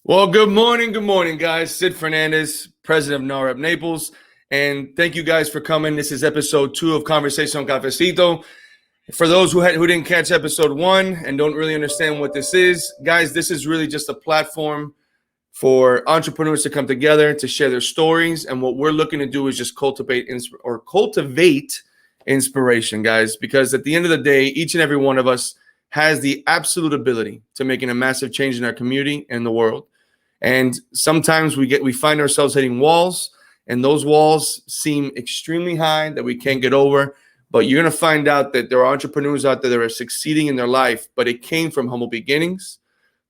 Well, good morning, guys. Sid Fernandez, president of NAHREP Naples, and thank you guys for coming. This is episode 2 of Conversation on Cafecito. For those who didn't catch episode 1 and don't really understand what this is, guys, this is really just a platform for entrepreneurs to come together to share their stories. And what we're looking to do is just cultivate inspiration, guys, because at the end of the day, each and every one of us has the absolute ability to making a massive change in our community and the world. And sometimes we find ourselves hitting walls, and those walls seem extremely high that we can't get over. But you're going to find out that there are entrepreneurs out there that are succeeding in their life, but it came from humble beginnings,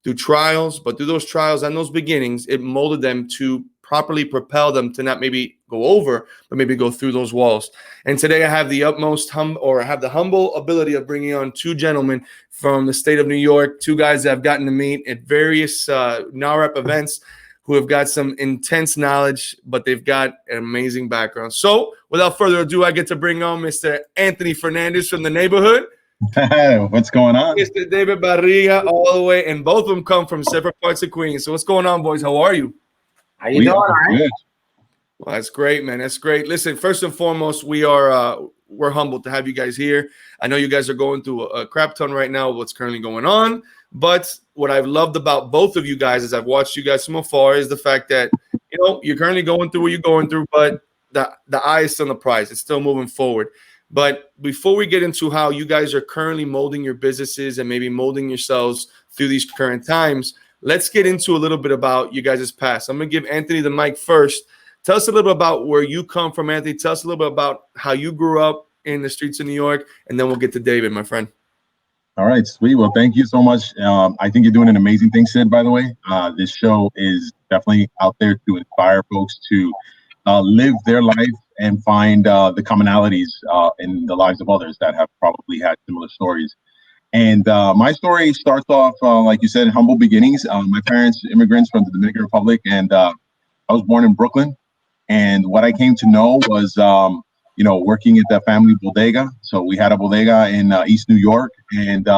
through trials. But through those trials and those beginnings, it molded them to properly propel them to not maybe go over, but maybe go through those walls. And today I have the humble ability of bringing on 2 gentlemen from the state of New York, 2 guys that I've gotten to meet at various NAHREP events who have got some intense knowledge, but they've got an amazing background. So without further ado, I get to bring on Mr. Anthony Fernandez from the neighborhood. What's going on? Mr. David Barriga all the way, and both of them come from separate parts of Queens. So what's going on, boys? How are you? How you doing? All right. Good. Well, that's great, man. That's great. Listen, first and foremost, we're humbled to have you guys here. I know you guys are going through a crap ton right now, what's currently going on. But what I've loved about both of you guys as I've watched you guys from afar is the fact that, you're currently going through what you're going through, but the eye is still on the prize. It's still moving forward. But before we get into how you guys are currently molding your businesses and maybe molding yourselves through these current times, let's get into a little bit about you guys' past. I'm going to give Anthony the mic first. Tell us a little bit about where you come from, Anthony. Tell us a little bit about how you grew up in the streets of New York, and then we'll get to David, my friend. All right, sweet. Well, thank you so much. I think you're doing an amazing thing, Sid, by the way. This show is definitely out there to inspire folks to live their life and find the commonalities in the lives of others that have probably had similar stories. And my story starts off, like you said, humble beginnings. My parents, immigrants from the Dominican Republic, and I was born in Brooklyn. And what I came to know was, working at the family bodega. So we had a bodega in East New York, and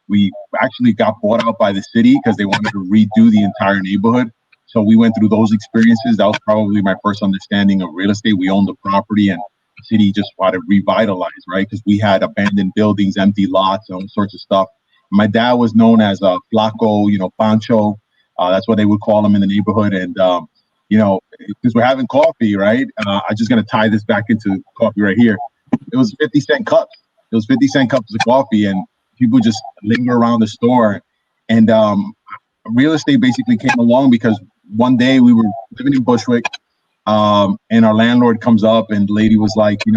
we actually got bought out by the city because they wanted to redo the entire neighborhood. So we went through those experiences. That was probably my first understanding of real estate. We owned the property, and the city just wanted to revitalize, right? Because we had abandoned buildings, empty lots, all sorts of stuff. My dad was known as a Flaco, Pancho. That's what they would call him in the neighborhood. And because we're having coffee, right? I'm just going to tie this back into coffee right here. It was 50-cent cups. It was 50-cent cups of coffee, and people just linger around the store. And real estate basically came along because one day we were living in Bushwick, and our landlord comes up, and the lady was like, you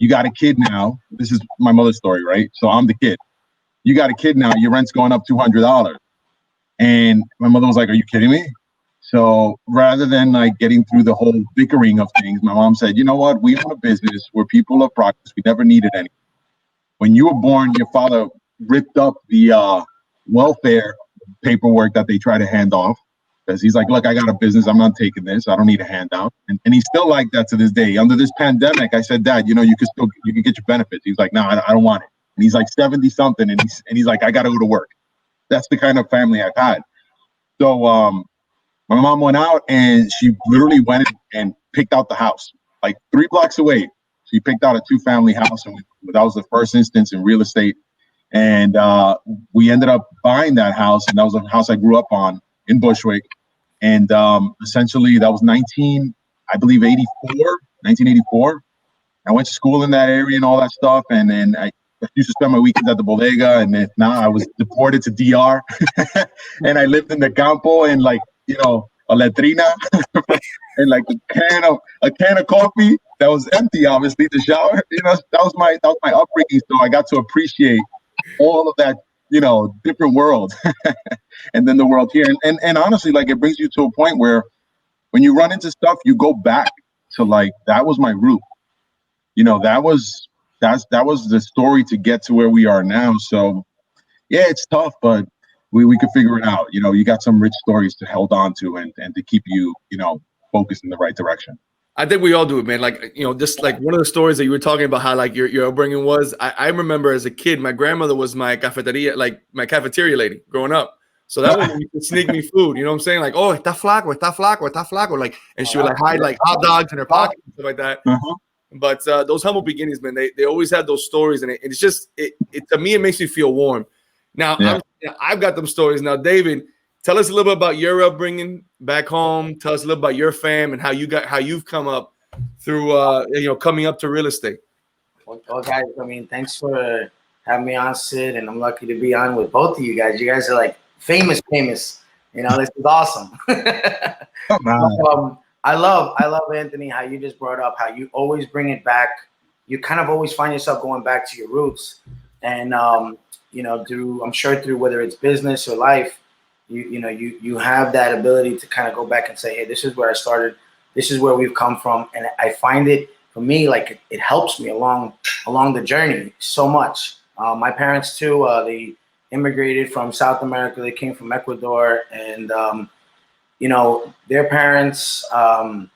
got a kid now. This is my mother's story, right? So I'm the kid. You got a kid now. Your rent's going up $200. And my mother was like, are you kidding me? So rather than getting through the whole bickering of things, my mom said, you know what? We own a business. We're people of progress. We never needed any. When you were born, your father ripped up the welfare paperwork that they try to hand off, because he's like, look, I got a business. I'm not taking this. I don't need a handout. And he's still like that to this day. Under this pandemic, I said, Dad, you can get your benefits. He's like, no, I don't want it. And he's like 70 something. And he's like, I got to go to work. That's the kind of family I've had. So, my mom went out and she literally went and picked out the house, like 3 blocks away. She picked out a 2-family house, and that was the first instance in real estate. And we ended up buying that house, and that was a house I grew up on in Bushwick. And essentially, that was 1984. I went to school in that area and all that stuff, and then I used to spend my weekends at the bodega. And then now I was deported to DR, and I lived in the campo and a latrina and like a can of coffee that was empty, obviously, the shower. That was my upbringing. So I got to appreciate all of that, different world and then the world here. And honestly, it brings you to a point where when you run into stuff, you go back to that was my root. That was the story to get to where we are now. So yeah, it's tough, but we could figure it out. You got some rich stories to hold on to and to keep you, focused in the right direction. I think we all do it, man. Just one of the stories that you were talking about, how your upbringing was. I remember as a kid, my grandmother was my cafeteria lady growing up. So that woman used to sneak me food. You know what I'm saying? Like, oh, está flaco, está flaco, está flaco. Like, and she would like hide like hot dogs in her pocket and stuff like that. But those humble beginnings, man, they always have those stories, and it's just it to me it makes me feel warm. Now I've got them stories. Now, David, tell us a little bit about your upbringing back home. Tell us a little about your fam and how you've come up through coming up to real estate. Well, guys, I mean, thanks for having me on, Sid, and I'm lucky to be on with both of you guys. You guys are like famous. You know, this is awesome. I love Anthony, how you just brought up how you always bring it back. You kind of always find yourself going back to your roots, and through whether it's business or life, you have that ability to kind of go back and say, hey, this is where I started, this is where we've come from, and I find it for me like it helps me along the journey so much. My parents too, they immigrated from South America. They came from Ecuador, and their parents and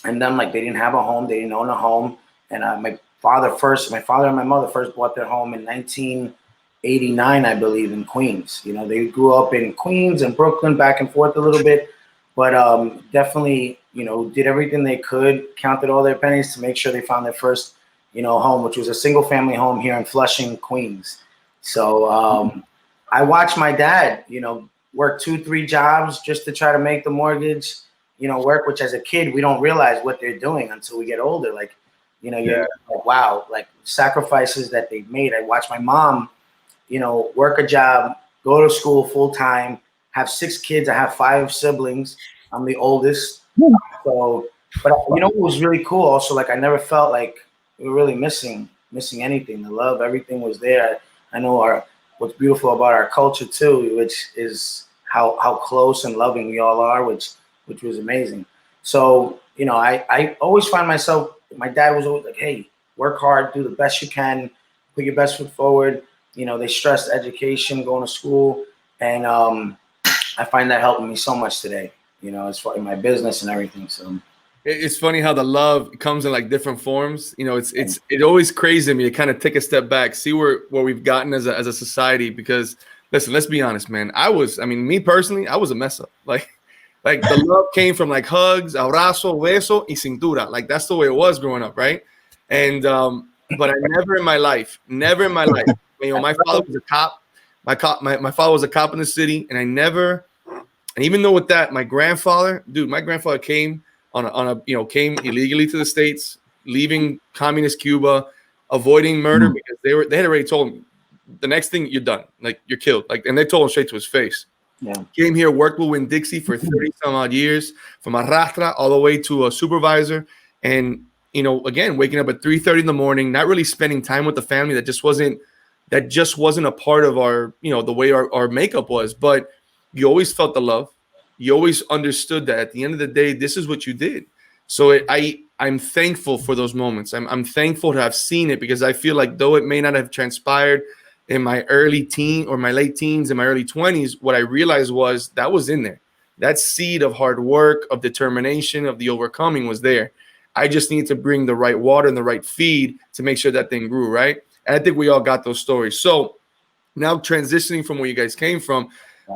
them, like, they didn't have a home, they didn't own a home. And my father and my mother first bought their home in 1989, I believe, in Queens. You know, they grew up in Queens and Brooklyn, back and forth a little bit, but definitely, did everything they could, counted all their pennies to make sure they found their first, home, which was a single family home here in Flushing, Queens. So I watched my dad, work 2-3 jobs just to try to make the mortgage, work, which as a kid, we don't realize what they're doing until we get older. Like, you're like, wow, like sacrifices that they've made. I watched my mom, work a job, go to school full time, have 6 kids. I have 5 siblings. I'm the oldest. So, but it was really cool also. Like, I never felt like we were really missing anything. The love, everything was there. I know what's beautiful about our culture too, which is how close and loving we all are, which was amazing. So, I always find myself, my dad was always like, hey, work hard, do the best you can, put your best foot forward. They stressed education, going to school. And I find that helping me so much today, as far in my business and everything. So it's funny how the love comes in like different forms. It's always crazy to me to kind of take a step back, see where we've gotten as a society. Because listen, let's be honest, man. Me personally, I was a mess up. Like the love came from like hugs, abrazo, beso, y cintura. Like that's the way it was growing up, right? And but I never in my life, my father was a cop. My father was a cop in the city, and and even though with that, my grandfather came came illegally to the States, leaving communist Cuba, avoiding murder because they had already told him the next thing, you're done, like you're killed, like, and they told him straight to his face. Yeah. Came here, worked with Winn-Dixie for 30 some odd years, from arrastra all the way to a supervisor, and again, waking up at 3:30 in the morning, not really spending time with the family. That just wasn't a part of our, the way our makeup was. But you always felt the love. You always understood that at the end of the day, this is what you did. So I'm thankful for those moments. I'm thankful to have seen it, because I feel like though it may not have transpired in my early teen or my late teens and my early 20s, what I realized was that was in there. That seed of hard work, of determination, of the overcoming was there. I just need to bring the right water and the right feed to make sure that thing grew, right? And I think we all got those stories. So now transitioning from where you guys came from,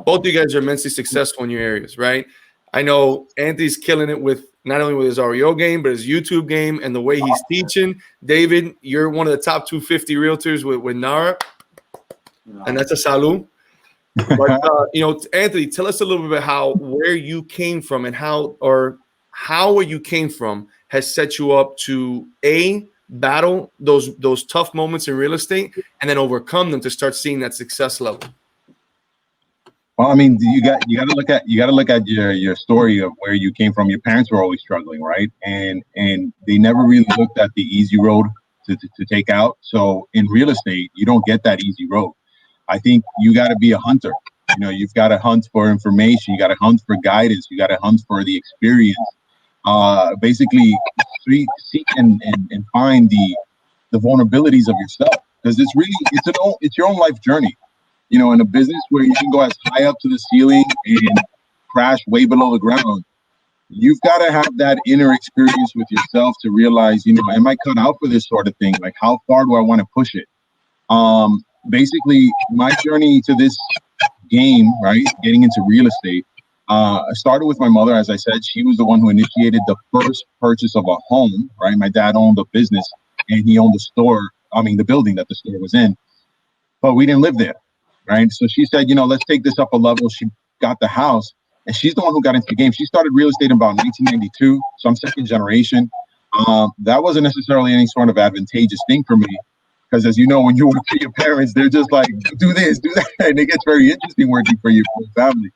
both of you guys are immensely successful in your areas, right? I know Anthony's killing it with not only with his REO game, but his YouTube game and the way he's teaching. David, you're one of the top 250 realtors with NAHREP, and that's a salud. But Anthony, tell us a little bit about where you came from and how where you came from has set you up to battle those tough moments in real estate and then overcome them to start seeing that success level. Well, I mean, you got to look at your story of where you came from. Your parents were always struggling, right? And they never really looked at the easy road to take out. So in real estate, you don't get that easy road. I think you got to be a hunter. You've got to hunt for information. You got to hunt for guidance. You got to hunt for the experience. Basically, seek and find the vulnerabilities of yourself, because it's your own life journey. In a business where you can go as high up to the ceiling and crash way below the ground, you've got to have that inner experience with yourself to realize, am I cut out for this sort of thing? Like, how far do I want to push it? Basically, my journey to this game, right, getting into real estate, I started with my mother. As I said, she was the one who initiated the first purchase of a home, right? My dad owned a business and he owned the store, the building that the store was in, but we didn't live there, right? So she said, let's take this up a level. She got the house, and she's the one who got into the game. She started real estate in about 1992, so I'm second generation. That wasn't necessarily any sort of advantageous thing for me, because as you know, when you work for your parents, they're just like, do this, do that, and it gets very interesting working for your family.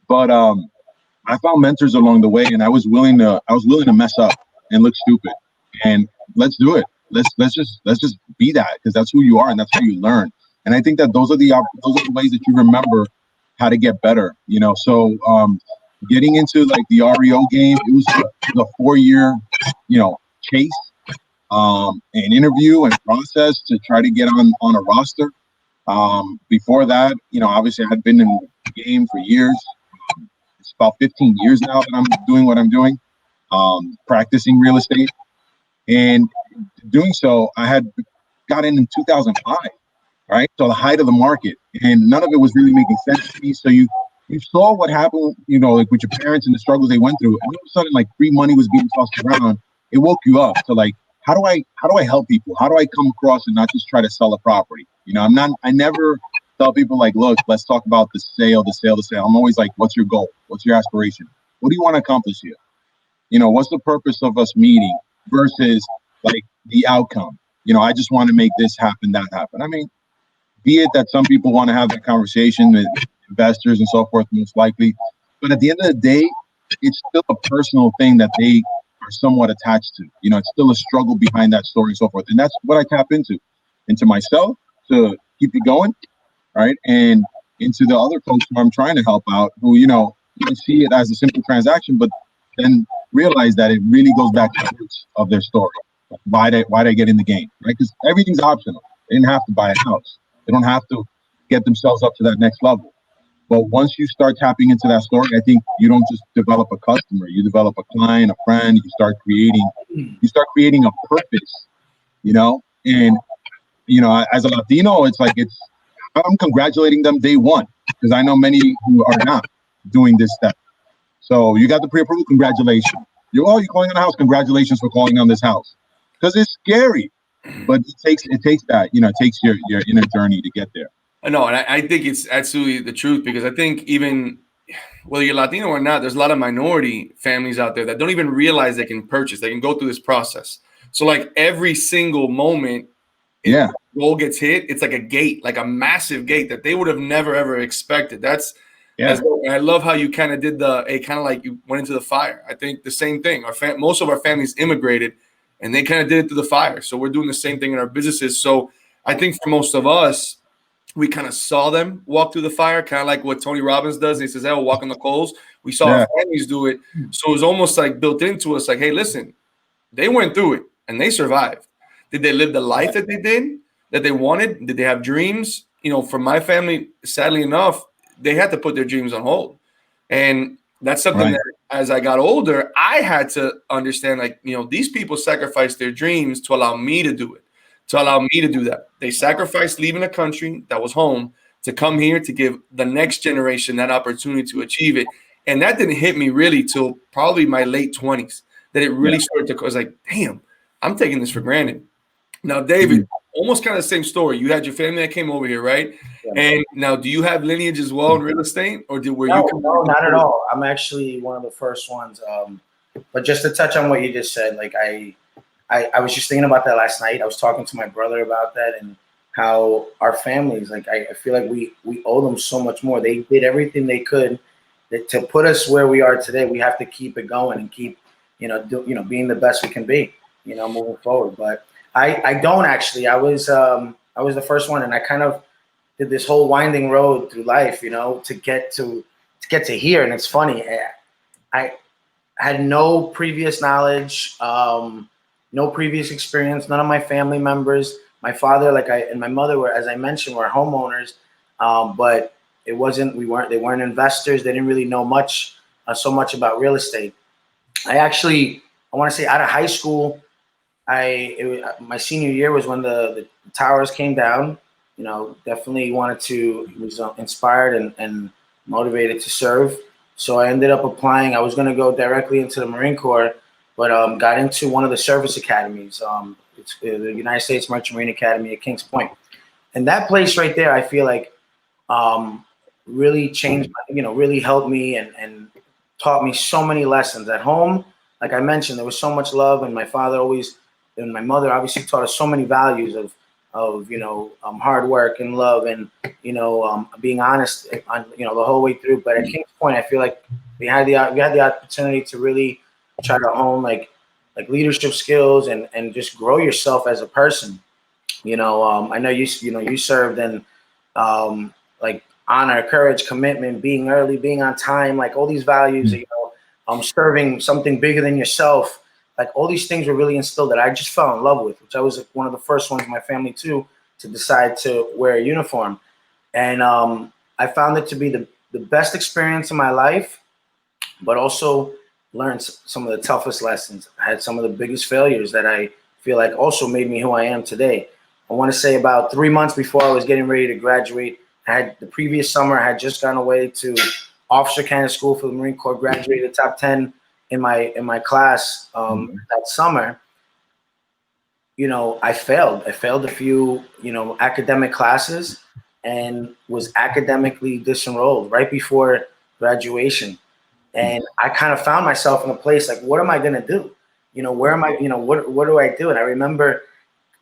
But I found mentors along the way, and I was willing to mess up and look stupid, and let's do it. Let's just be that, because that's who you are and that's how you learn. And I think that those are the ways that you remember how to get better. So getting into like the REO game, it was the 4-year, chase, and interview and process to try to get on a roster. Before that, obviously I had been in the game for years. It's about 15 years now that I'm doing what I'm doing, practicing real estate. And doing so, I had got in 2005, right? So the height of the market, and none of it was really making sense to me. So you saw what happened, like with your parents and the struggles they went through, and all of a sudden, like free money was being tossed around. It woke you up to like, how do I help people? How do I come across and not just try to sell a property? I never tell people like, look, let's talk about the sale. I'm always like, what's your goal? What's your aspiration? What do you want to accomplish here? What's the purpose of us meeting versus like the outcome? I just want to make this happen, that happen. Be it that some people want to have that conversation with investors and so forth, most likely. But at the end of the day, it's still a personal thing that they are somewhat attached to. It's still a struggle behind that story and so forth. And that's what I tap into myself to keep it going, right? And into the other folks who I'm trying to help out, who, you can see it as a simple transaction, but then realize that it really goes back to the roots of their story. Why they get in the game, right? Because everything's optional. They didn't have to buy a house. They don't have to get themselves up to that next level. But once you start tapping into that story, I think you don't just develop a customer. You develop a client, a friend. You start creating a purpose, And, as a Latino, I'm congratulating them day one, because I know many who are not doing this step. So you got the pre-approval, congratulations. You're calling on a house, congratulations for calling on this house. Because it's scary. But it takes that, it takes your inner journey to get there. No, and I think it's absolutely the truth, because I think even whether you're Latino or not, there's a lot of minority families out there that don't even realize they can purchase. They can go through this process. So like every single moment, goal gets hit, it's like a gate, like a massive gate that they would have never ever expected. And I love how you kind of did kind of like you went into the fire. I think the same thing. Most of our families immigrated, and they kind of did it through the fire. So we're doing the same thing in our businesses. So I think for most of us, we kind of saw them walk through the fire, kind of like what Tony Robbins does. He says, "Hey, we'll walk on the coals." We saw our families do it. So it was almost like built into us, like, hey, listen, they went through it and they survived. Did they live the life that they did, that they wanted? Did they have dreams? For my family, sadly enough, they had to put their dreams on hold. And that's something that as I got older, I had to understand, like, these people sacrificed their dreams to allow me to do it, to allow me to do that. They sacrificed leaving a country that was home to come here to give the next generation that opportunity to achieve it. And that didn't hit me really till probably my late 20s, that it really started to, I was like, damn, I'm taking this for granted. Now, David, almost kind of the same story. You had your family that came over here, right? Yeah. And now, do you have lineage as well in real estate, or No, not at all. I'm actually one of the first ones. But just to touch on what you just said, like I was just thinking about that last night. I was talking to my brother about that and how our families, like I feel like we owe them so much more. They did everything they could to put us where we are today. We have to keep it going and keep, being the best we can be, moving forward. But I don't actually. I was the first one, and I kind of did this whole winding road through life, to get to here. And it's funny, I had no previous knowledge, no previous experience. None of my family members, my father, and my mother were, as I mentioned, were homeowners, but they weren't investors. They didn't really know so much about real estate. I want to say out of high school, my senior year was when the towers came down, definitely was inspired and motivated to serve. So I ended up applying. I was going to go directly into the Marine Corps, but got into one of the service academies. It's the United States Merchant Marine Academy at Kings Point. And that place right there, I feel like really changed, really helped me and taught me so many lessons at home. Like I mentioned, there was so much love, and my father and my mother obviously taught us so many values of hard work and love and being honest on the whole way through. But at Kings Point, I feel like we had the opportunity to really try to hone like leadership skills and just grow yourself as a person. I know you served in like honor, courage, commitment, being early, being on time, like all these values. Serving something bigger than yourself. Like all these things were really instilled that I just fell in love with, which I was one of the first ones in my family too to decide to wear a uniform. And I found it to be the best experience in my life, but also learned some of the toughest lessons. I had some of the biggest failures that I feel like also made me who I am today. I want to say about 3 months before I was getting ready to graduate, the previous summer, I had just gone away to Officer Candidate School for the Marine Corps, graduated top 10 in my class that summer. I failed. I failed a few, academic classes and was academically disenrolled right before graduation. And I kind of found myself in a place like, what am I going to do? Where am I, what do I do? And I remember,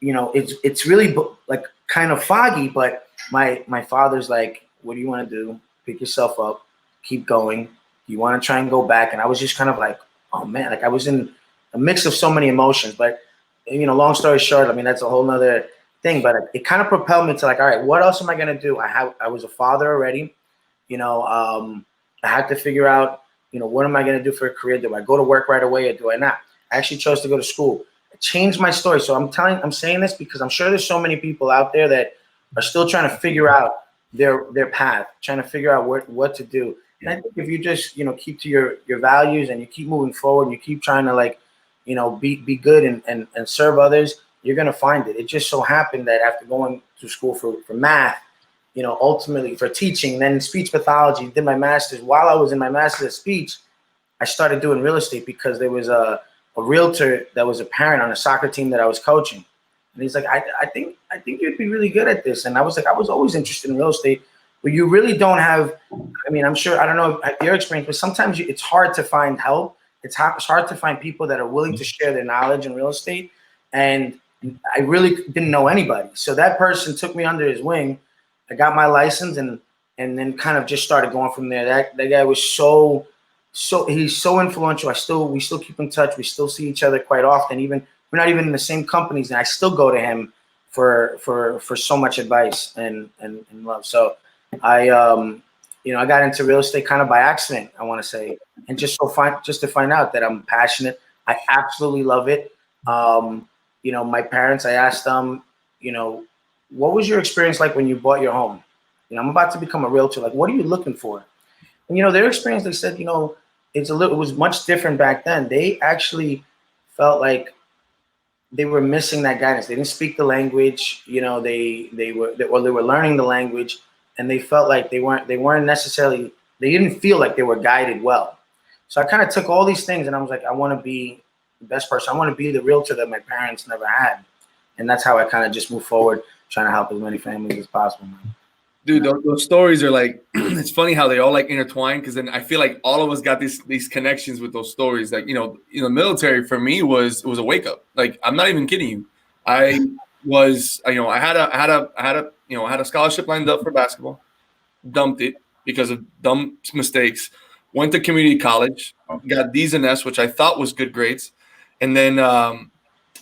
it's really like kind of foggy, but my father's like, what do you want to do? Pick yourself up, keep going. You want to try and go back? And I was just kind of like, oh man, like I was in a mix of so many emotions, but long story short, I mean, that's a whole nother thing, but it kind of propelled me to like, all right, what else am I going to do? I was a father already, I had to figure out, what am I going to do for a career? Do I go to work right away or do I not? I actually chose to go to school. I changed my story. So I'm saying this because I'm sure there's so many people out there that are still trying to figure out their path, trying to figure out what to do. And I think if you just, keep to your values and you keep moving forward and you keep trying to be good and serve others, you're going to find it. It just so happened that after going to school for math, ultimately for teaching, then speech pathology, did my master's. While I was in my master's of speech, I started doing real estate because there was a realtor that was a parent on a soccer team that I was coaching. And he's like, I think you'd be really good at this. And I was like, I was always interested in real estate, but you really don't have, I mean, I'm sure, I don't know your experience, but sometimes it's hard to find help. It's hard to find people that are willing to share their knowledge in real estate. And I really didn't know anybody. So that person took me under his wing. I got my license and then kind of just started going from there. That guy was so he's so influential. We still keep in touch. We still see each other quite often. Even we're not even in the same companies, and I still go to him for so much advice and love. So I got into real estate kind of by accident, I want to say, and just to find out that I'm passionate. I absolutely love it. My parents, I asked them, what was your experience like when you bought your home? I'm about to become a realtor. Like, what are you looking for? And their experience, they said, it was much different back then. They actually felt like they were missing that guidance. They didn't speak the language. They were learning the language, and they felt like they didn't feel like they were guided well. So I kind of took all these things and I was like, I want to be the best person. I want to be the realtor that my parents never had. And that's how I kind of just moved forward, trying to help as many families as possible, man. Dude, those stories are like, it's funny how they all intertwine, because then I feel like all of us got these connections with those stories. Like, the military for me was a wake up. Like, I'm not even kidding you. I had a scholarship lined up for basketball, dumped it because of dumb mistakes, went to community college, got D's and F's, which I thought was good grades, and then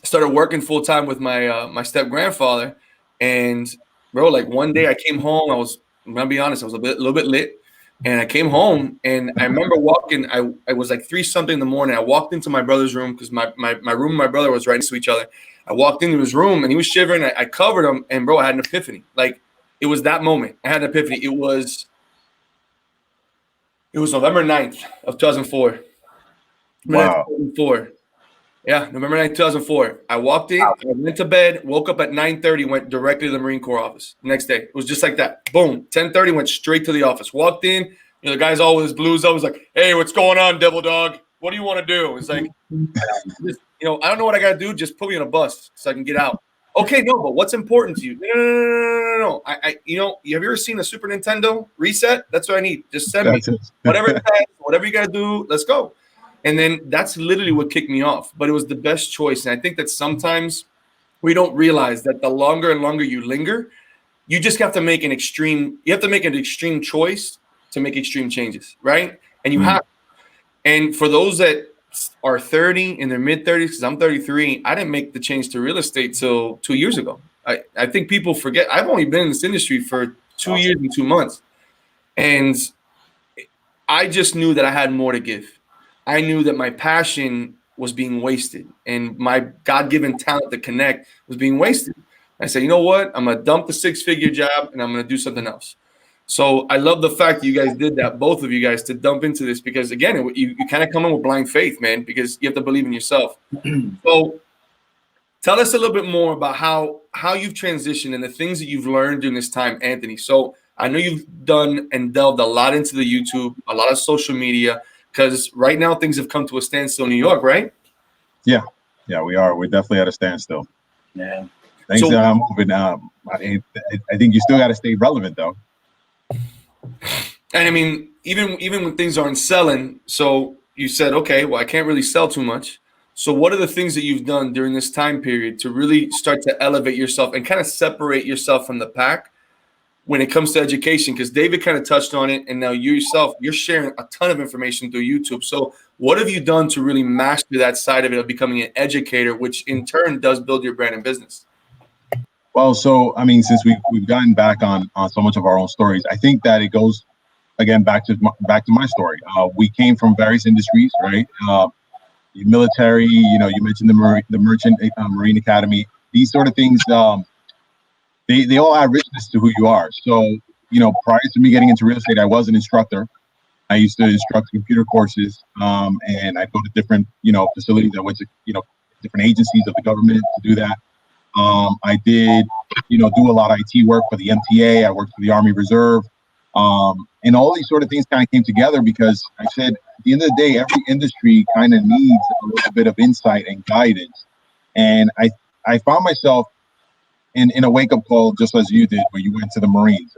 started working full time with my step grandfather. And bro, like one day I came home, I'm gonna be honest, I was a little bit lit. And I came home and I remember walking, I was like 3-something in the morning. I walked into my brother's room because my room and my brother was right next to each other. I walked into his room and he was shivering. I covered him, and bro, I had an epiphany. Like, it was that moment. I had an epiphany. It was November 9th of 2004. Wow. 2004. Yeah, November 9th, 2004. I walked in, I went to bed, woke up at 9:30, went directly to the Marine Corps office. Next day, it was just like that. Boom, 10:30, went straight to the office. Walked in, the guy's all with his blues. I was like, "Hey, what's going on, devil dog? What do you want to do?" It's like, I don't know what I got to do. Just put me on a bus so I can get out. Okay, no, but what's important to you? No. Have you ever seen a Super Nintendo reset? That's what I need. Just send me whatever you got to do. Let's go. And then that's literally what kicked me off. But it was the best choice. And I think that sometimes we don't realize that the longer and longer you linger, you just have to make an extreme choice to make extreme changes, right? And you have. And for those that are 30 in their mid 30s, because I'm 33, I didn't make the change to real estate till 2 years ago. I think people forget I've only been in this industry for 2 years and 2 months. And I just knew that I had more to give. I knew that my passion was being wasted and my God-given talent to connect was being wasted. I said, you know what? I'm going to dump the 6-figure job and I'm going to do something else. So I love the fact that you guys did that, both of you guys, to dump into this because, again, you kind of come in with blind faith, man, because you have to believe in yourself. So tell us a little bit more about how you've transitioned and the things that you've learned during this time, Anthony. So I know you've done and delved a lot into the YouTube, a lot of social media, because right now things have come to a standstill in New York, right? Yeah, we are. We're definitely at a standstill. Yeah. Things are moving. I think you still got to stay relevant, though. And I mean, even when things aren't selling, so you said, okay, well, I can't really sell too much. So what are the things that you've done during this time period to really start to elevate yourself and kind of separate yourself from the pack when it comes to education? Because David kind of touched on it, and now you yourself, you're sharing a ton of information through YouTube. So what have you done to really master that side of it, of becoming an educator, which in turn does build your brand and business? Well, so I mean, since we've gotten back on so much of our own stories, I think that it goes again back to my story. We came from various industries, right? Military, you mentioned the Merchant Marine Academy. These sort of things, they all add richness to who you are. So, prior to me getting into real estate, I was an instructor. I used to instruct computer courses, and I go to different, facilities. I went to, different agencies of the government to do that. I did, do a lot of IT work for the MTA. I worked for the Army Reserve. And all these sort of things kind of came together because I said, at the end of the day, every industry kind of needs a little bit of insight and guidance. And I found myself in a wake-up call, just as you did, where you went to the Marines.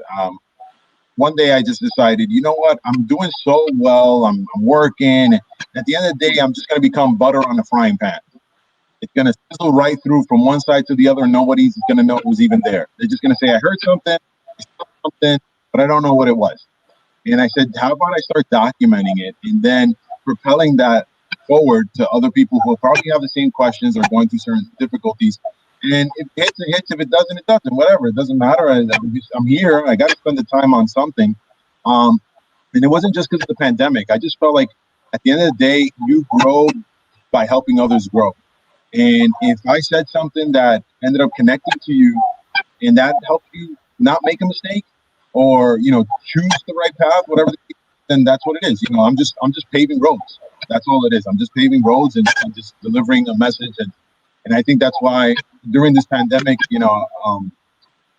One day I just decided, you know what, I'm doing so well, I'm working. At the end of the day, I'm just going to become butter on a frying pan. It's going to sizzle right through from one side to the other, and nobody's going to know who's even there. They're just going to say, I heard something, but I don't know what it was. And I said, how about I start documenting it and then propelling that forward to other people who probably have the same questions or going through certain difficulties. And if it hits, it hits. If it doesn't, it doesn't. Whatever. It doesn't matter. I'm here. I got to spend the time on something. And it wasn't just because of the pandemic. I just felt like at the end of the day, you grow by helping others grow. And if I said something that ended up connecting to you and that helped you not make a mistake or, choose the right path, whatever the case, then that's what it is. I'm just paving roads. That's all it is. I'm just paving roads and just delivering a message. And I think that's why during this pandemic,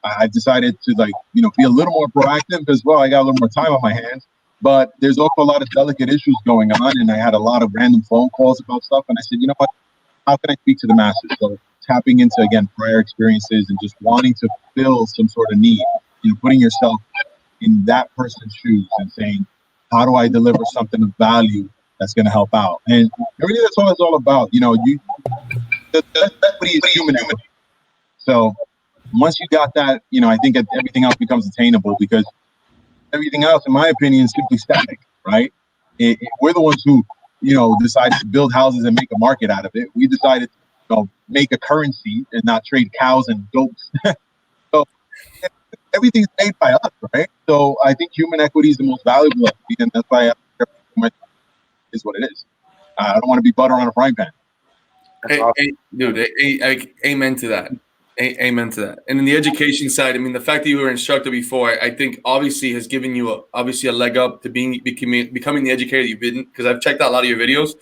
I decided to be a little more proactive as well. I got a little more time on my hands, but there's also a lot of delicate issues going on. And I had a lot of random phone calls about stuff. And I said, you know what, how can I speak to the masses? So tapping into, again, prior experiences and just wanting to fill some sort of need, putting yourself in that person's shoes and saying, how do I deliver something of value that's going to help out? And really, that's all it's all about. Everybody is human. So once you got that, I think that everything else becomes attainable because everything else, in my opinion, is simply static, right? We're the ones who, decided to build houses and make a market out of it. We decided to make a currency and not trade cows and goats. So everything's made by us, right? So I think human equity is the most valuable equity, and that's why is what it is. I don't want to be butter on a frying pan. Amen to that. Amen to that. And in the education side, I mean, the fact that you were an instructor before, I think obviously has given you a leg up to becoming the educator you've been, because I've checked out a lot of your videos.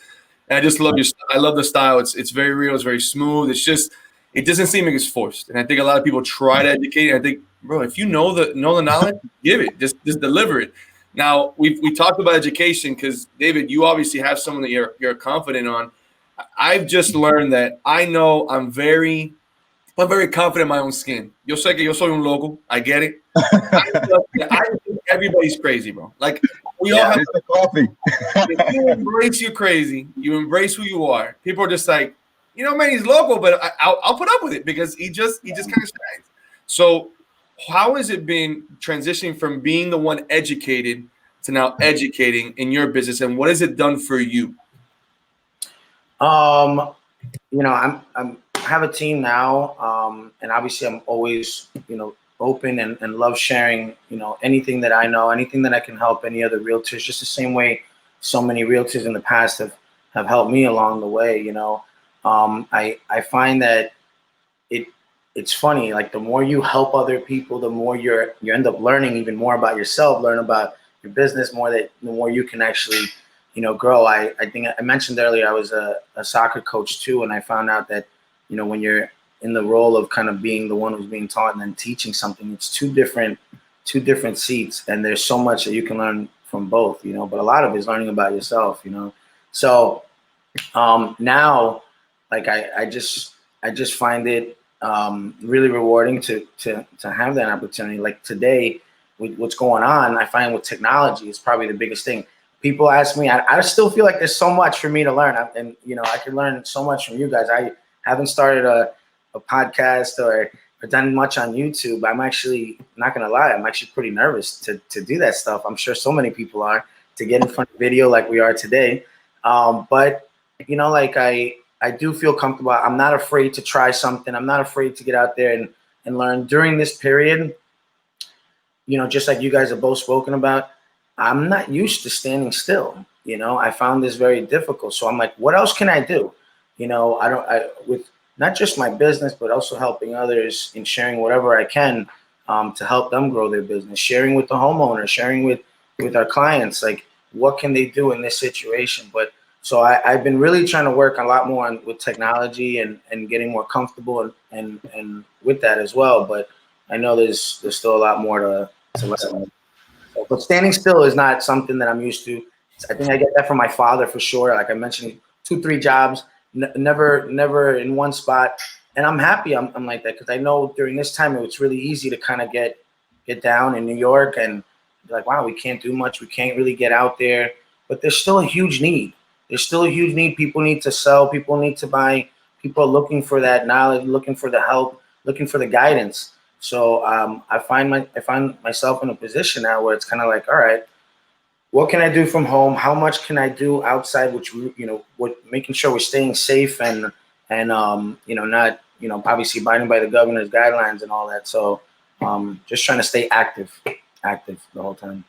And I just love I love the style. It's very real. It's very smooth. It's just, it doesn't seem like it's forced. And I think a lot of people try to educate. And I think, bro, if you know the knowledge, give it. Just deliver it. Now we talked about education because David, you obviously have someone that you're confident on. I've just learned that I know I'm very confident in my own skin. Yo sé que yo soy un loco. I get it. I think everybody's crazy, bro. Like we all have the coffee. if you embrace your crazy, you embrace who you are. People are just like, you know, man, he's local, but I'll put up with it because he just kind of shines. So how has it been transitioning from being the one educated to now educating in your business, and what has it done for you? You know, I have a team now, and obviously I'm always, you know, open and love sharing, you know, anything that I know, anything that I can help any other realtors, just the same way so many realtors in the past have helped me along the way, you know. I find that it's funny, like the more you help other people, the more you end up learning even more about yourself, learn about your business, the more you can actually, you know, grow. I think I mentioned earlier I was a soccer coach too, and I found out that, you know, when you're in the role of kind of being the one who's being taught and then teaching something, it's two different seats, and there's so much that you can learn from both, you know, but a lot of it is learning about yourself, you know. So now, like I just find it really rewarding to have that opportunity. Like today, with what's going on, I find with technology is probably the biggest thing. People ask me, I still feel like there's so much for me to learn, and you know, I can learn so much from you guys. I haven't started a podcast or done much on YouTube. I'm actually not gonna lie, I'm actually pretty nervous to do that stuff. I'm sure so many people are, to get in front of video like we are today. But you know, like I do feel comfortable. I'm not afraid to try something. I'm not afraid to get out there and learn. During this period, you know, just like you guys have both spoken about, I'm not used to standing still. You know, I found this very difficult. So I'm like, what else can I do? You know, with not just my business, but also helping others and sharing whatever I can to help them grow their business, sharing with the homeowner, sharing with our clients, like what can they do in this situation? But so I've been really trying to work a lot more with technology and getting more comfortable and with that as well. But I know there's still a lot more to learn. But standing still is not something that I'm used to. I think I get that from my father for sure. Like I mentioned, 2-3 jobs, never in one spot. And I'm happy I'm like that, because I know during this time it was really easy to kind of get down in New York and be like, wow, we can't do much. We can't really get out there. But there's still a huge need. There's still a huge need. People need to sell. People need to buy. People are looking for that knowledge, looking for the help, looking for the guidance. So I find myself in a position now where it's kind of like, all right, what can I do from home? How much can I do outside? Which, you know, making sure we're staying safe and you know, not, you know, obviously abiding by the governor's guidelines and all that. So just trying to stay active the whole time.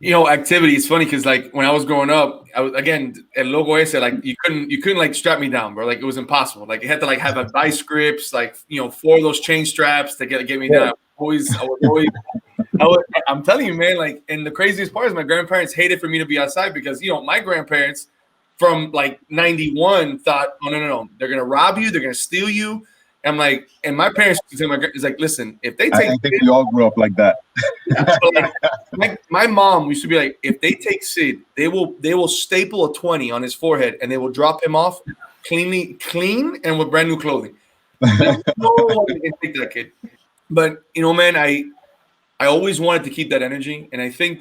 You know, activity. It's funny because like when I was growing up, I was, again, el logo ese, like you couldn't like strap me down, bro. Like it was impossible. Like you had to like have a vice grips, like, you know, 4 of those chain straps to get me down. I'm telling you, man. Like, and the craziest part is my grandparents hated for me to be outside because, you know, my grandparents from like 91 thought, oh no, they're gonna rob you, they're gonna steal you. I'm like, and my parents is like, listen, if they take, I think we all grew up like that. So like, my mom used to be like, if they take Sid, they will staple a 20 on his forehead and they will drop him off clean and with brand new clothing. No one can take that kid. But you know, man, I always wanted to keep that energy, and I think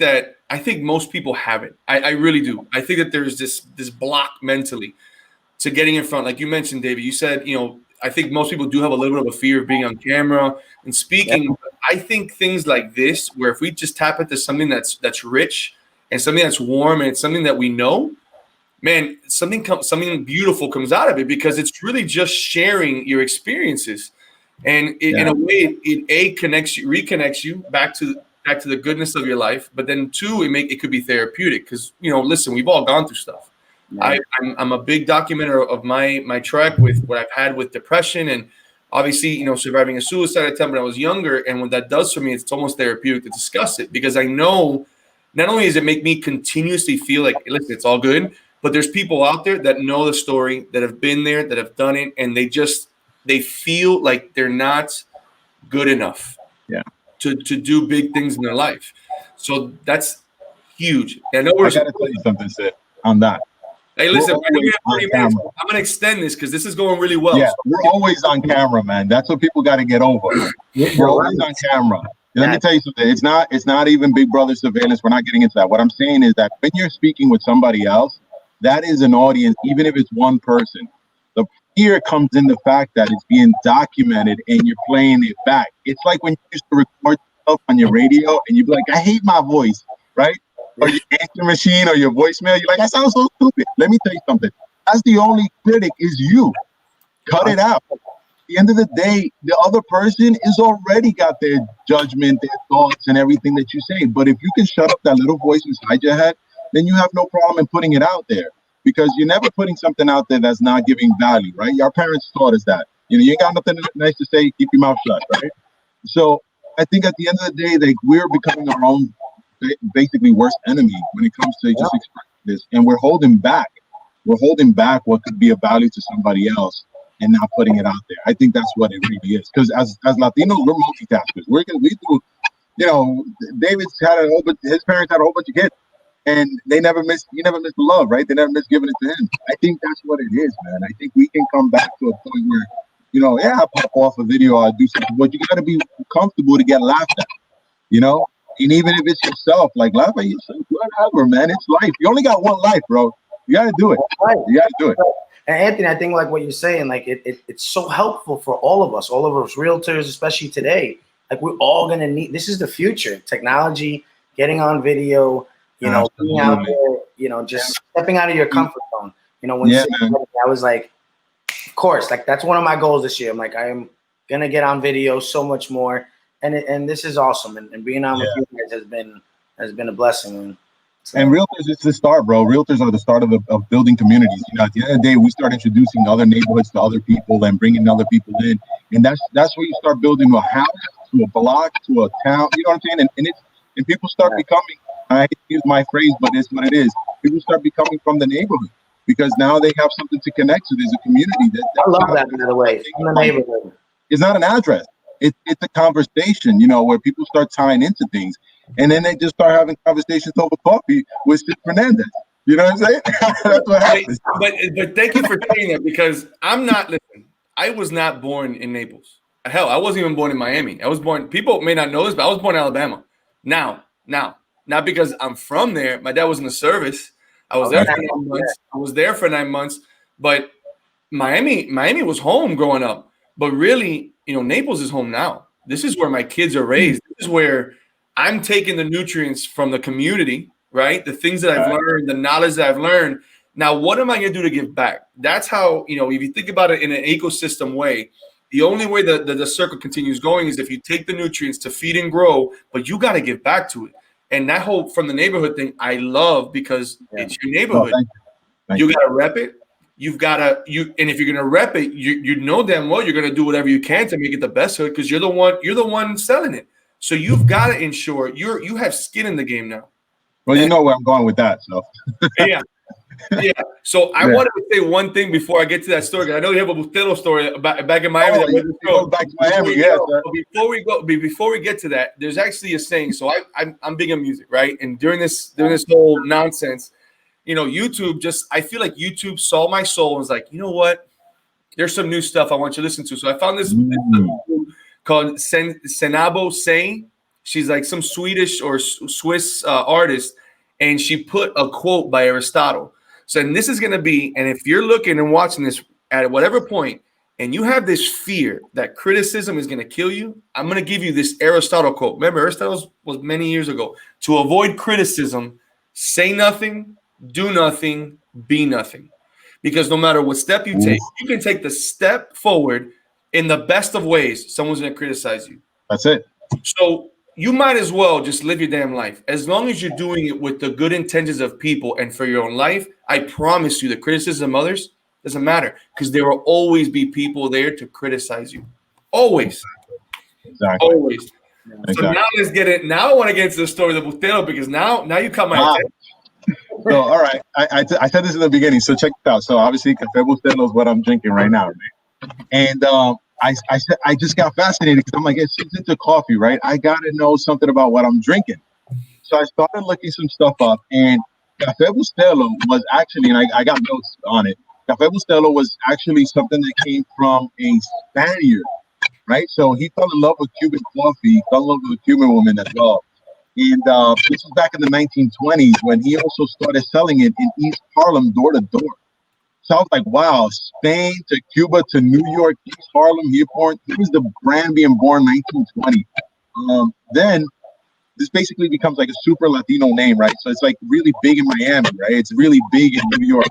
most people have it. I really do. I think that there's this block mentally to getting in front. Like you mentioned, David, you said, you know, I think most people do have a little bit of a fear of being on camera and speaking. Yeah. I think things like this, where if we just tap into something that's rich and something that's warm and it's something that we know, man, something beautiful comes out of it, because it's really just sharing your experiences. And in a way, it reconnects you back to the goodness of your life. But then 2, it could be therapeutic, because, you know, listen, we've all gone through stuff. Yeah. I'm a big documenter of my trek with what I've had with depression, and obviously, you know, surviving a suicide attempt when I was younger. And what that does for me, it's almost therapeutic to discuss it, because I know not only does it make me continuously feel like, listen, it's all good, But there's people out there that know the story, that have been there, that have done it, and they feel like they're not good enough to do big things in their life. So that's huge. I know I gotta tell you something, Sid, on that. Hey, listen, we're always on camera. I'm gonna extend this because this is going really well. Yeah, so we're always on camera, man. That's what people got to get over. We're always on camera. Let me tell you something. It's not even Big Brother surveillance. We're not getting into that. What I'm saying is that when you're speaking with somebody else, that is an audience, even if it's one person. The fear comes in the fact that it's being documented and you're playing it back. It's like when you used to record stuff on your radio and you'd be like, I hate my voice, right? Or your answer machine or your voicemail. You're like, I sound so stupid. Let me tell you something. That's the only critic is you. Cut it out. At the end of the day, the other person is already got their judgment, their thoughts, and everything that you say. But if you can shut up that little voice inside your head, then you have no problem in putting it out there, because you're never putting something out there that's not giving value, right? Our parents taught us that. You know, you ain't got nothing nice to say, keep your mouth shut, right? So I think at the end of the day, like, we're becoming our own basically worst enemy when it comes to just expressing this, and we're holding back. We're holding back what could be of value to somebody else and not putting it out there. I think that's what it really is. Because as Latinos, we're multitaskers. We do, you know, David's had his parents had a whole bunch of kids, and he never missed the love, right? They never missed giving it to him. I think that's what it is, man. I think we can come back to a point where, you know, I pop off a video, I do something, but you got to be comfortable to get laughed at, you know? And even if it's yourself, like, laugh at yourself, whatever, man. It's life. You only got one life, bro. You got to do it. You got to do it. And Anthony, I think like what you're saying, like it's so helpful for all of us realtors, especially today. Like, we're all going to need, this is the future, technology, getting on video, you know, being out there, you know, just stepping out of your comfort zone. You know, when I was like, of course, like, that's one of my goals this year. I'm like, I am going to get on video so much more. And this is awesome. And being on with you guys has been a blessing. Man. So. And realtors is the start, bro. Realtors are the start of building communities. You know, at the end of the day, we start introducing other neighborhoods to other people and bringing other people in, and that's where you start building a house, to a block, to a town. You know what I'm saying? And people start becoming. I hate to use my phrase, but it's what it is. People start becoming from the neighborhood because now they have something to connect to. There's a community. I love that, by the way. From the neighborhood. It's not an address. It's a conversation, you know, where people start tying into things. And then they just start having conversations over coffee with Fernandez. You know what I'm saying? That's what happens. But thank you for saying that, because I was not born in Naples. Hell, I wasn't even born in Miami. I was born, people may not know this, but I was born in Alabama. Now, not because I'm from there. My dad was in the service. I was there for 9 months. I was there for 9 months. But Miami was home growing up. But really, you know, Naples is home now. This is where my kids are raised. This is where I'm taking the nutrients from the community, right? The things that I've learned, the knowledge that I've learned. Now, what am I going to do to give back? That's how, you know, if you think about it in an ecosystem way, the only way that the circle continues going is if you take the nutrients to feed and grow, but you got to give back to it. And that whole from the neighborhood thing, I love, because it's your neighborhood. Thank you got to rep it. You've got to, and if you're going to rep it, you know damn well you're going to do whatever you can to make it the best hood, because you're the one selling it. So you've got to ensure you have skin in the game now. Well, you know where I'm going with that. So yeah. So I wanted to say one thing before I get to that story, because I know you have a Bustelo story back in Miami. Back to Miami, Before we get to that, there's actually a saying. So I'm big on music, right? And during this whole nonsense, you know, YouTube I feel like YouTube saw my soul and was like, you know what? There's some new stuff I want you to listen to. So I found this called Senabo Say. She's like some Swedish or Swiss artist, and she put a quote by Aristotle. So, and this is going to be, and if you're looking and watching this at whatever point, and you have this fear that criticism is going to kill you, I'm going to give you this Aristotle quote. Remember, Aristotle was many years ago. To avoid criticism, say nothing, do nothing, be nothing. Because no matter what step you take, you can take the step forward in the best of ways. Someone's going to criticize you. That's it. So you might as well just live your damn life. As long as you're doing it with the good intentions of people and for your own life, I promise you the criticism of others doesn't matter, because there will always be people there to criticize you. Always. Exactly. Always. So now let's get it. Now I want to get into the story of the Bustelo, because now you caught my attention. So, all right, I said this in the beginning. So check it out. So obviously, Café Bustelo is what I'm drinking right now, right? And I said I just got fascinated because I'm like, it's into coffee, right? I gotta know something about what I'm drinking. So I started looking some stuff up, and Café Bustelo was actually, and I got notes on it. Café Bustelo was actually something that came from a Spaniard, right? So he fell in love with Cuban coffee, he fell in love with a Cuban woman as well. And this was back in the 1920s when he also started selling it in East Harlem door to door. So I was like, wow, Spain to Cuba to New York, East Harlem, he was the brand being born 1920. Then this basically becomes like a super Latino name, right? So it's like really big in Miami, right? It's really big in New York.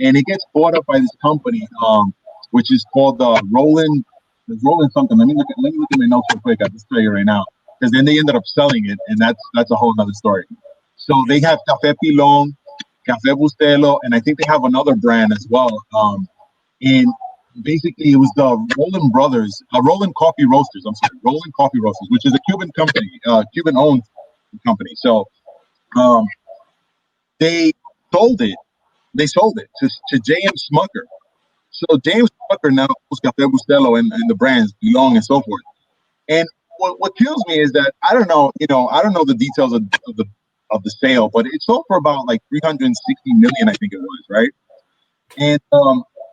And it gets bought up by this company, which is called Roland something. Let me look at my notes real quick. I'll just tell you right now. Because then they ended up selling it, and that's a whole other story. So they have Café Pilon, Café Bustelo, and I think they have another brand as well. And basically, it was the Roland Brothers, Roland Coffee Roasters. I'm sorry, Roland Coffee Roasters, which is a Cuban company, Cuban-owned company. So they sold it. They sold it to J.M. Smucker. So James Smucker now owns Café Bustelo and the brands Pilon and so forth. And what kills me is that I don't know the details of the sale, but it sold for about like 360 million, I think it was, right? And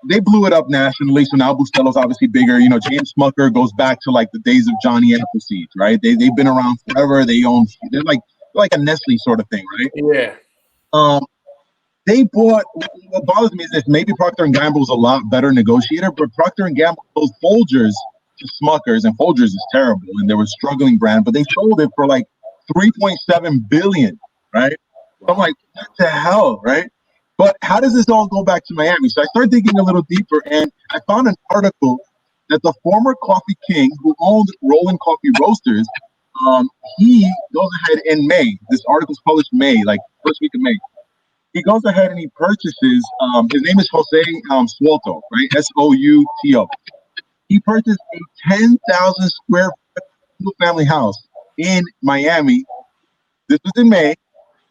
they blew it up nationally. So now Bustelo's obviously bigger. You know, James Smucker goes back to like the days of Johnny Appleseed, right? They've been around forever. They're like a Nestle sort of thing, right? Yeah. They bought. What bothers me is that maybe Procter and Gamble is a lot better negotiator, but Procter and Gamble sold Folgers to Smuckers, and Folgers is terrible, and they were a struggling brand, but they sold it for like 3.7 billion, right? So I'm like, what the hell, right? But how does this all go back to Miami? So I started digging a little deeper, and I found an article that the former coffee king who owned Roland Coffee Roasters, he goes ahead in May. This article's published May, like first week of May. He goes ahead and he purchases. His name is Jose Suelto, right? Souto. He purchased a 10,000 square foot single family house in Miami. This was in May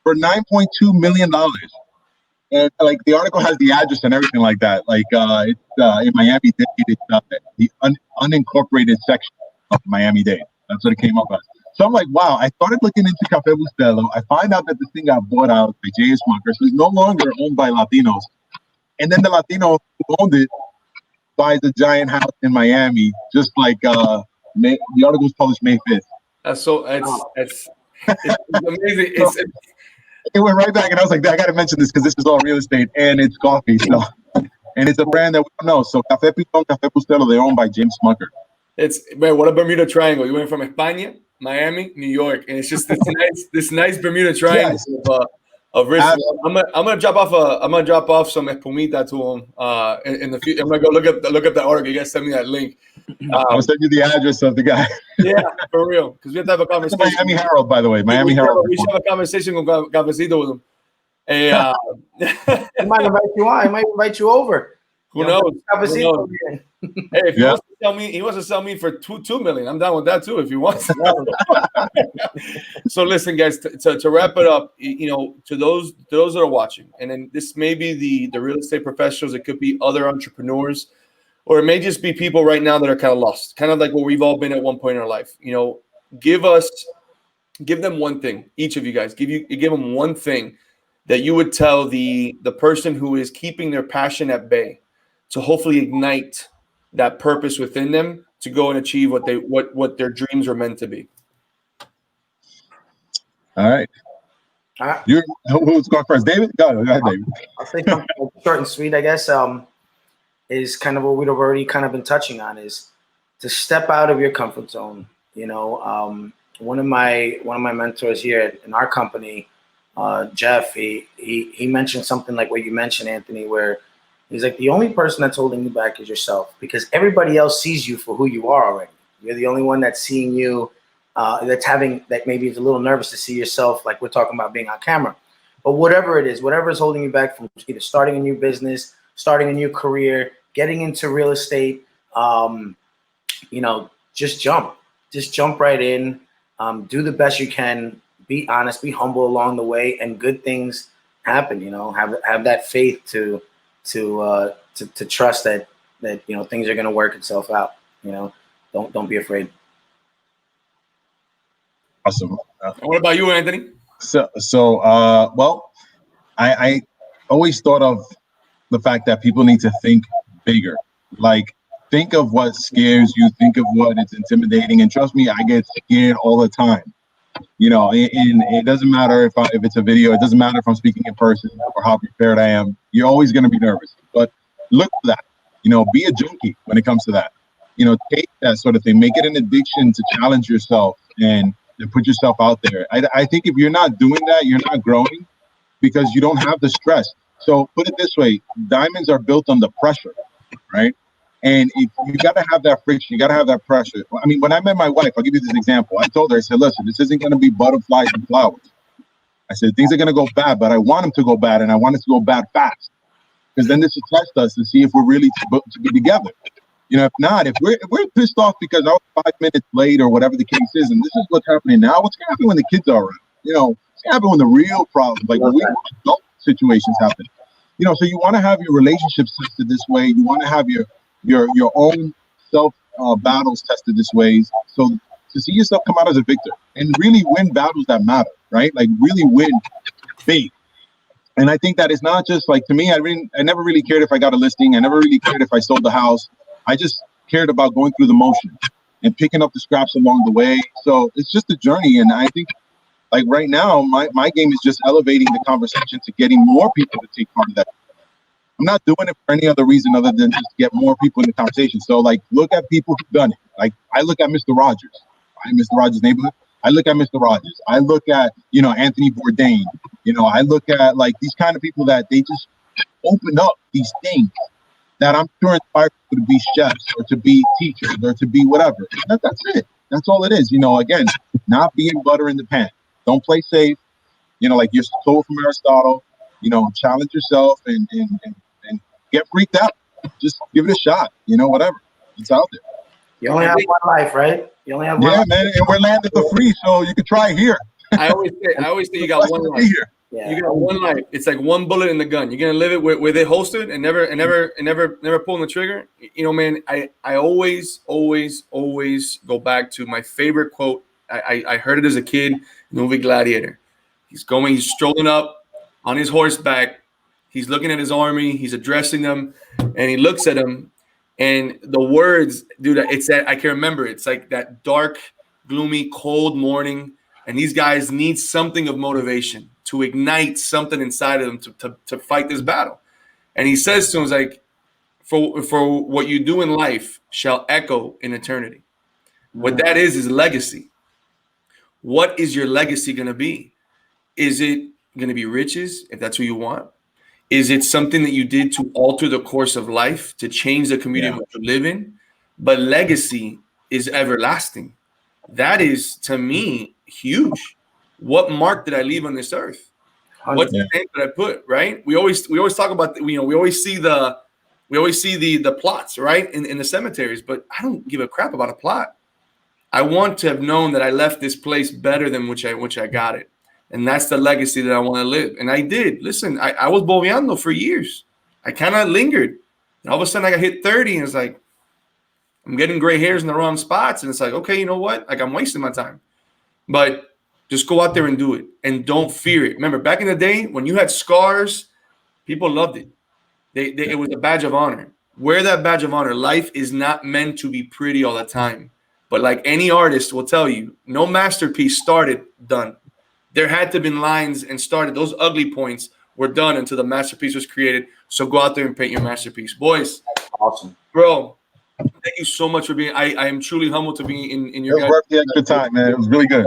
for $9.2 million. And like the article has the address and everything like that. Like it's in Miami-Dade. It's the unincorporated section of Miami-Dade. That's what it came up as. So I'm like, wow. I started looking into Café Bustelo. I find out that this thing got bought out by J.S. Smucker, so it's no longer owned by Latinos. And then the Latino who owned it buys a giant house in Miami, just like the article was published May 5th. It's amazing. It went right back, and I was like, I got to mention this because this is all real estate and it's coffee. So, and it's a brand that we don't know. So Café Pilon, Café Bustelo, they're owned by James Smucker. Man, what a Bermuda Triangle. You went from España, Miami, New York, and it's just this nice Bermuda Triangle of risk. I'm gonna drop off some espumita to him in the future. I'm gonna go look up that article. You guys send me that link. I'll send you the address of the guy. Yeah, for real, because we have to have a conversation. Miami Herald, by the way. Miami Herald. We should have a conversation with Cafecito with him. Hey, He might invite you on. He might invite you over. Who knows? Cafecito. Hey, if he wants to sell me for $2 million. I'm down with that too. If he wants. So listen, guys. To wrap it up, to those that are watching, and then this may be the real estate professionals. It could be other entrepreneurs, or it may just be people right now that are kind of lost, kind of like where we've all been at one point in our life. Give them one thing. Each of you guys, give them one thing that you would tell the person who is keeping their passion at bay to hopefully ignite that purpose within them to go and achieve what their dreams are meant to be. All right. Who's going first? David? Go ahead, David. I'll say something short and sweet, I guess, is kind of what we've already kind of been touching on, is to step out of your comfort zone. One of my mentors here in our company, Jeff, he mentioned something like what you mentioned, Anthony, where he's like, the only person that's holding you back is yourself, because everybody else sees you for who you are already. You're the only one that's seeing you, that maybe is a little nervous to see yourself, like we're talking about being on camera. But whatever it is, whatever is holding you back from either starting a new business, starting a new career, getting into real estate, just jump right in, do the best you can, be honest, be humble along the way, and good things happen. You know, have that faith to trust that you know things are going to work itself out. You know, don't be afraid. Awesome. What about you, Anthony? Well, I always thought of the fact that people need to think bigger. Like, think of what scares you, think of what is intimidating, and trust me, I get scared all the time. You know, and it doesn't matter if it's a video, it doesn't matter if I'm speaking in person or how prepared I am. You're always going to be nervous. But look for that. You know, be a junkie when it comes to that. You know, take that sort of thing, make it an addiction to challenge yourself and put yourself out there. I think if you're not doing that, you're not growing because you don't have the stress. So put it this way, diamonds are built under pressure, right? And if you got to have that friction, you got to have that pressure. I mean, when I met my wife, I'll give you this example. I told her, I said, listen, this isn't going to be butterflies and flowers. I said, things are going to go bad, but I want them to go bad, and I want it to go bad fast. Because then this will test us to see if we're really to be together. You know, if not, if we're pissed off because I was 5 minutes late or whatever the case is, and this is what's happening now, what's going to happen when the kids are around? You know, what's going to happen when the real problems, like when we adult situations happen? You know, so you want to have your relationships tested this way. You want to have your own self battles tested this way. So to see yourself come out as a victor and really win battles that matter, right? Like really win big. And I think that it's not just like, to me, I never really cared if I got a listing. I never really cared if I sold the house. I just cared about going through the motion and picking up the scraps along the way. So it's just a journey. And I think like right now, my game is just elevating the conversation to getting more people to take part of that. I'm not doing it for any other reason other than just get more people in the conversation. So like, look at people who've done it. Like I look at Mr. Rogers. I'm Mr. Rogers' neighborhood. I look at Mr. Rogers. I look at, you know, Anthony Bourdain. You know, I look at like these kind of people that they just open up these things that I'm sure inspire people to be chefs or to be teachers or to be whatever. That's it. That's all it is. You know, again, not being butter in the pan. Don't play safe. You know, like you're told from Aristotle, you know, challenge yourself and get freaked out. Just give it a shot. You know, whatever. It's out there. You only have one life, right? You only have one life. Man, and we're landed for free, so you can try here. I always say you got one life. Yeah. You got one life. It's like one bullet in the gun. You're gonna live it with it holstered and never pulling the trigger. You know, man. I always go back to my favorite quote. I heard it as a kid in the movie Gladiator. He's strolling up on his horseback. He's looking at his army. He's addressing them, and he looks at them. And the words, dude, it's that I can remember. It's like that dark, gloomy, cold morning, and these guys need something of motivation to ignite something inside of them to fight this battle. And he says to him, like, for what you do in life shall echo in eternity. What that is legacy. What is your legacy going to be? Is it going to be riches, if that's what you want? Is it something that you did to alter the course of life, to change the community in which you live in? But legacy is everlasting. That is, to me, huge. What mark did I leave on this earth? What stamp did I put? Right? We always talk about, you know, we always see the plots, right, in the cemeteries. But I don't give a crap about a plot. I want to have known that I left this place better than which I got it. And that's the legacy that I want to live. And I did. Listen, I was bobeando for years. I kind of lingered. And all of a sudden I got hit 30 and it's like, I'm getting gray hairs in the wrong spots. And it's like, okay, you know what? Like I'm wasting my time. But just go out there and do it. And don't fear it. Remember, back in the day when you had scars, people loved it. It was a badge of honor. Wear that badge of honor. Life is not meant to be pretty all the time. But like any artist will tell you, no masterpiece started done. There had to have been lines and started. Those ugly points were done until the masterpiece was created. So go out there and paint your masterpiece. Boys. Awesome. Bro, thank you so much for being. I am truly humbled to be in your guys. It was worth the extra time, man. It was really good.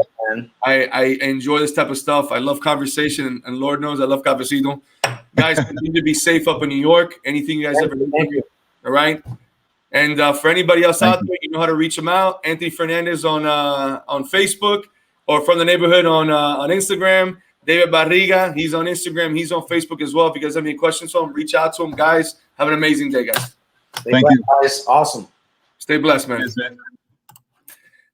I enjoy this type of stuff. I love conversation, and Lord knows I love Cafecito. Guys, continue to be safe up in New York. Anything you guys ever need. All right. And for anybody else out there, you know how to reach them out. Anthony Fernandez on Facebook. Or From the Neighborhood on Instagram. David Barriga, he's on Instagram. He's on Facebook as well. If you guys have any questions for him, reach out to him. Guys, have an amazing day, guys. Thank you. Guys. Awesome. Stay blessed, man. Yes, man.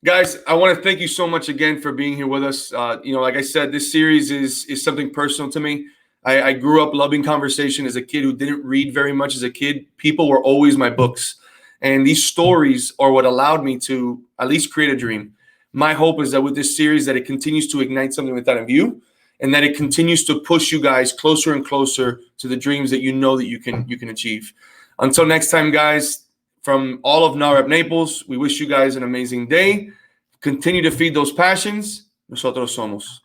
Guys, I want to thank you so much again for being here with us. You know, like I said, this series is something personal to me. I grew up loving conversation as a kid who didn't read very much as a kid. People were always my books. And these stories are what allowed me to at least create a dream. My hope is that with this series, that it continues to ignite something within of you, and that it continues to push you guys closer and closer to the dreams that you know that you can achieve. Until next time, guys, from all of NAHREP Naples, we wish you guys an amazing day. Continue to feed those passions. Nosotros somos.